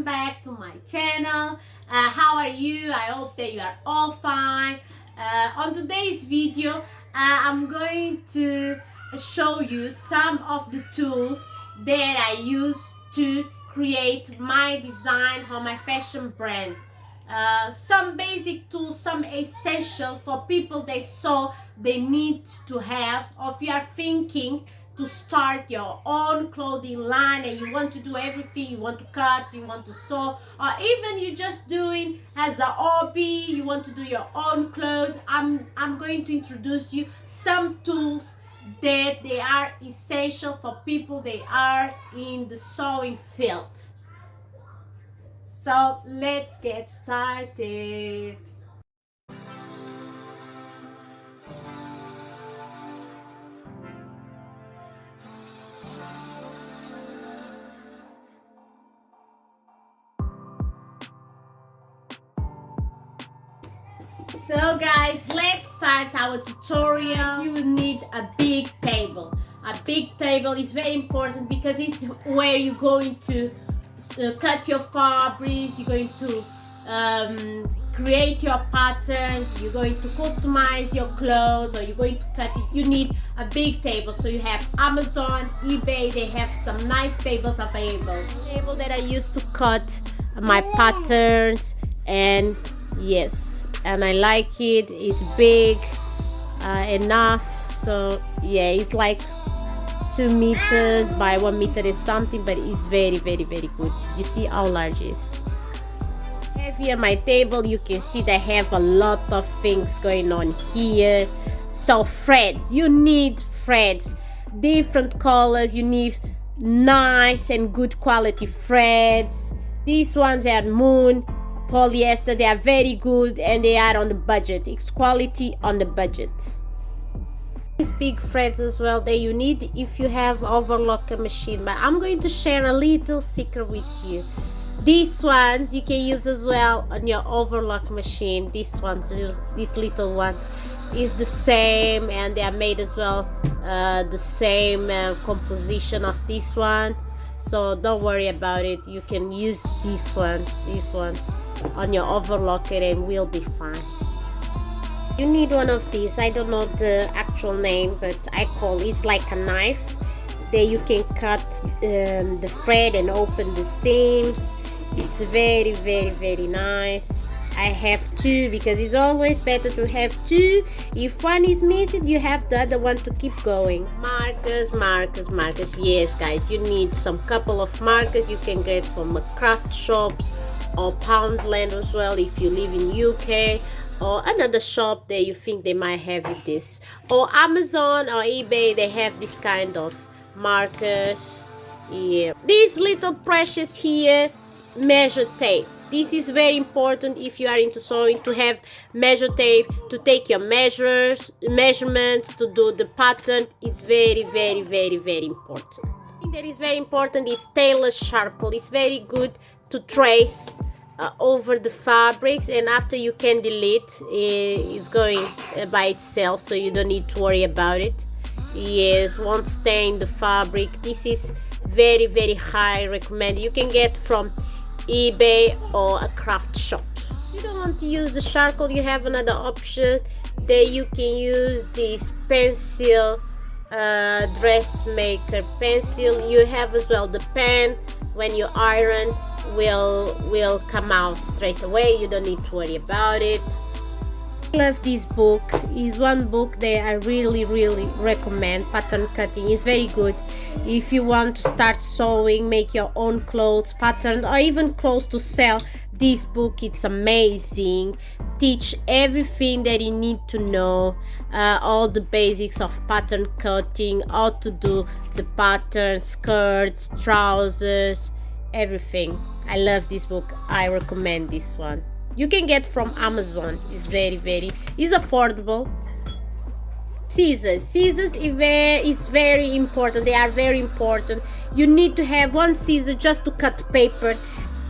back to my channel. How are you? I hope that you are all fine. On today's video, I'm going to show you some of the tools that I use to create my designs on my fashion brand. Some basic tools, some essentials for people they need to have, or if you are thinking to start your own clothing line and you want to do everything, you want to cut, you want to sew, or even you just doing as a hobby, you want to do your own clothes. I'm going to introduce you some tools that they are essential for people they are in the sewing field. So let's get started. So guys, let's start our tutorial. You will need a big table. A big table is very important because it's where you're going to cut your fabrics, you're going to create your patterns, you're going to customize your clothes, or you're going to cut it. You need a big table. So you have Amazon, eBay, they have some nice tables available. The table that I use to cut my patterns, and yes, and I like it. It's big enough, so yeah, it's like 2 meters by 1 meter and something, but it's very good. You see how large it is. I have here my table. You can see that I have a lot of things going on here. So threads, you need threads, different colors. You need nice and good quality threads. These ones are Moon polyester. They are very good and they are on the budget. It's quality on the budget. These big threads as well that you need if you have overlocker machine, but I'm going to share a little secret with you. These ones you can use as well on your overlock machine. This little one is the same, and they are made as well the same composition of this one, so don't worry about it. You can use this one on your overlocker and we'll be fine. You need one of these. I don't know the actual name, but I call it's like a knife that you can cut the thread and open the seams. It's very nice. I have two because it's always better to have two. If one is missing, you have the other one to keep going. Markers. Yes guys, you need some couple of markers. You can get from the craft shops or Poundland as well if you live in UK, or another shop that you think they might have this, or Amazon or eBay. They have this kind of markers. Yeah, these little precious here, measure tape. This is very important if you are into sewing, to have measure tape to take your measurements to do the pattern. Is very important. Thing that is very important is tailor's charcoal. It's very good to trace over the fabrics, and after you can delete. It's going by itself, so you don't need to worry about it. Yes, won't stain the fabric. This is very high recommended. You can get from eBay or a craft shop. If you don't want to use the charcoal, you have another option that you can use this pencil, dressmaker pencil. You have as well the pen. When you iron, will come out straight away. You don't need to worry about it. I love this book. It's one book that I really recommend. Pattern cutting is very good if you want to start sewing, make your own clothes, pattern, or even clothes to sell. This book, it's amazing. Teach everything that you need to know, all the basics of pattern cutting, how to do the patterns, skirts, trousers, everything. I love this book. I recommend this one. You can get from Amazon. It's it's affordable. Scissors is very important. They are very important. You need to have one scissor just to cut paper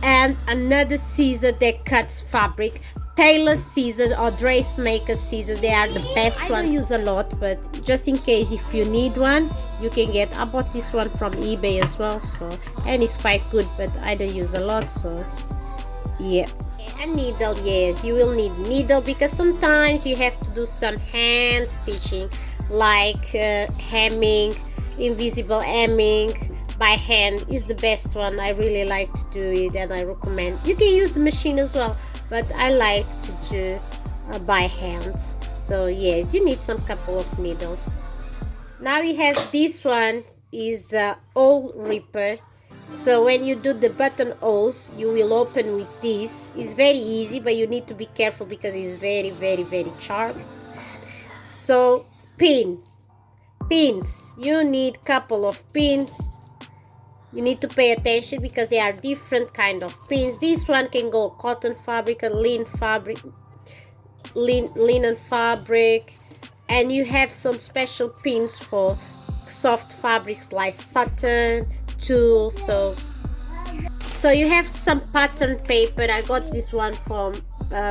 and another scissor that cuts fabric. tailor scissors or dressmaker scissors. They are the best ones. I don't use a lot, but just in case if you need one, you can get. I bought this one from eBay as well, so, and it's quite good, but I don't use a lot, so yeah. A needle, yes, you will need needle because sometimes you have to do some hand stitching, like hemming, invisible hemming by hand is the best one. I really like to do it, and I recommend. You can use the machine as well, but I like to do by hand. So yes, you need some couple of needles. Now we have this one is hole ripper. So when you do the buttonholes, you will open with this. It's very easy, but you need to be careful because it's very sharp. So pins, you need couple of pins. You need to pay attention because there are different kind of pins. This one can go cotton fabric, a linen fabric, and you have some special pins for soft fabrics like satin, tulle. So you have some pattern paper. I got this one from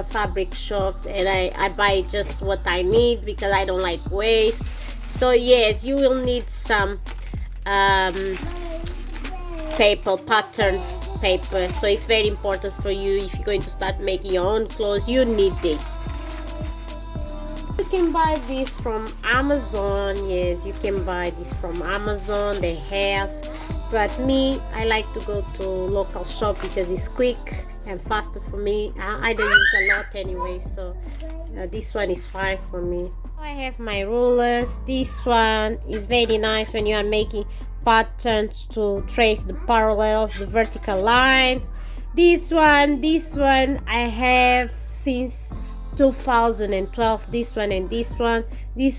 fabric shop, and I buy just what I need because I don't like waste. So yes, you will need some paper, pattern paper. So it's very important for you if you're going to start making your own clothes. You need this. You can buy this from Amazon. Yes, you can buy this from Amazon. They have, but me, I like to go to local shop because it's quick and faster for me. I don't use a lot anyway, so this one is fine for me. I have my rulers. This one is very nice when you are making patterns to trace the parallels, the vertical lines. This one I have since 2012. This one and this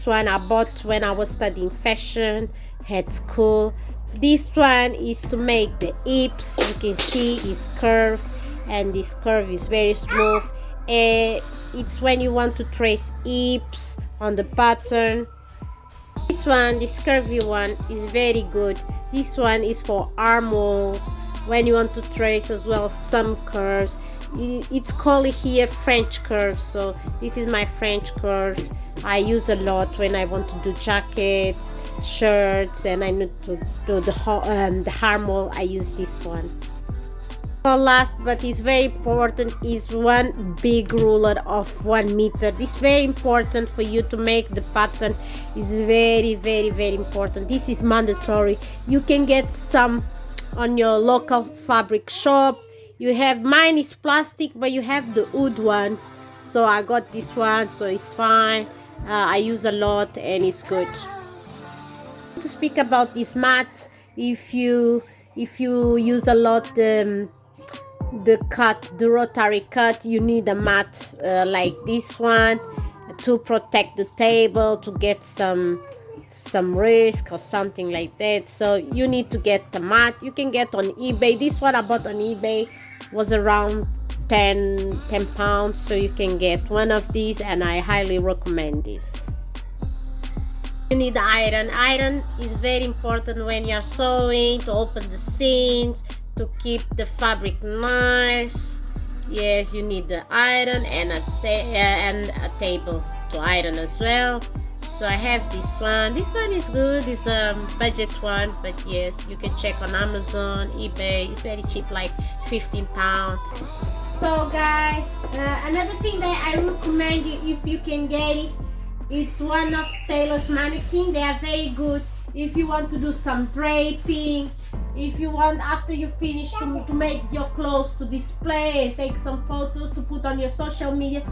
one I bought when I was studying fashion at school. This one is to make the hips. You can see it's curved, and this curve is very smooth. It's when you want to trace hips on the pattern. This one, this curvy one, is very good. This one is for armholes when you want to trace as well some curves. It's called here French curve. So this is my French curve. I use a lot when I want to do jackets, shirts, and I need to do the armhole. I use this one. So last but is very important is one big ruler of 1 meter. This is very important for you to make the pattern. It's very important. This is mandatory. You can get some on your local fabric shop. You have, mine is plastic, but you have the wood ones. So I got this one, so it's fine. I use a lot and it's good. To speak about this mat, if you use a lot the rotary cut, you need a mat like this one to protect the table, to get some risk or something like that. So you need to get the mat. You can get on eBay. This one I bought on eBay was around 10 pounds, so you can get one of these, and I highly recommend this. You need iron. Iron is very important when you're sewing, to open the seams, to keep the fabric nice. Yes, you need the iron and a table to iron as well. So I have this one. This one is good. It's a budget one, but yes, you can check on Amazon, eBay. It's very cheap, like 15 pounds. So guys, another thing that I recommend you, if you can get it, it's one of Taylor's Mannequin. They are very good if you want to do some draping, if you want, after you finish, to make your clothes to display and take some photos to put on your social media.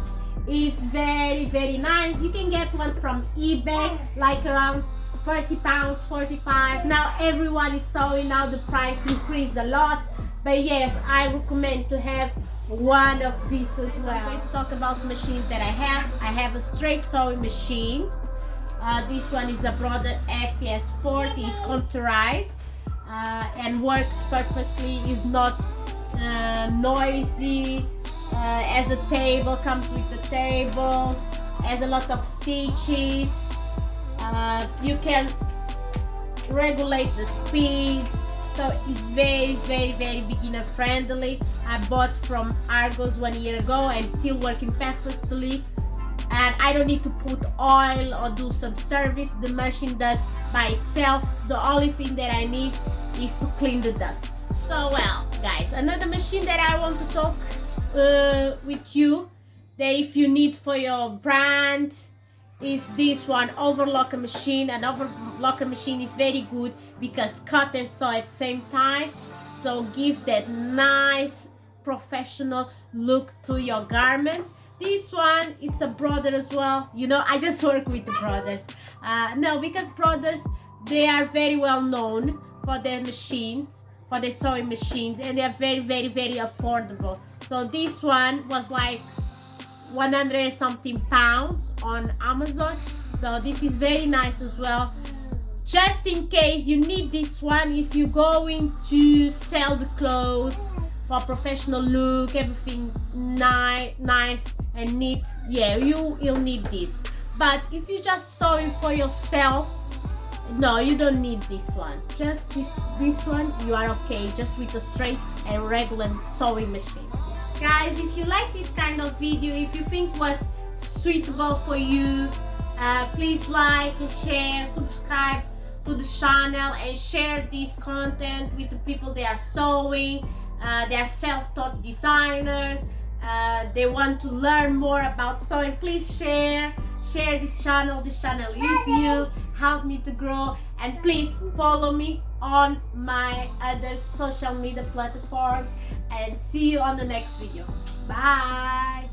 Is very nice. You can get one from eBay, like around 30 pounds, 45. Now everyone is sewing, now the price increased a lot, but yes, I recommend to have one of these as well. I'm going to talk about machines that I have. I have a straight sewing machine. This one is a Brother FES 40. It's computerized and works perfectly. It's not noisy. As a table, comes with the table, has a lot of stitches. You can regulate the speed, So it's very beginner friendly. I bought from Argos 1 year ago and still working perfectly, and I don't need to put oil or do some service. The machine does by itself. The only thing that I need is to clean the dust. So well guys, another machine that I want to talk with you that if you need for your brand is this one, overlocker machine. An overlocker machine is very good because cut and sew at the same time, so gives that nice professional look to your garments. This one, it's a brother as well. You know, I just work with the brothers. No, because brothers, they are very well known for their machines, for their sewing machines, and they are very affordable. So this one was like 100 something pounds on Amazon. So this is very nice as well. Just in case you need this one, if you're going to sell the clothes for professional look, everything nice and neat, yeah, you'll need this. But if you're just sewing for yourself, no, you don't need this one. Just this one, you are okay just with a straight and regular sewing machine. Guys, if you like this kind of video, if you think was suitable for you, please like and share, subscribe to the channel, and share this content with the people that are sewing. They are self-taught designers. They want to learn more about sewing. Please share this channel. This channel is you, help me to grow, and please follow me on my other social media platforms, and see you on the next video. Bye.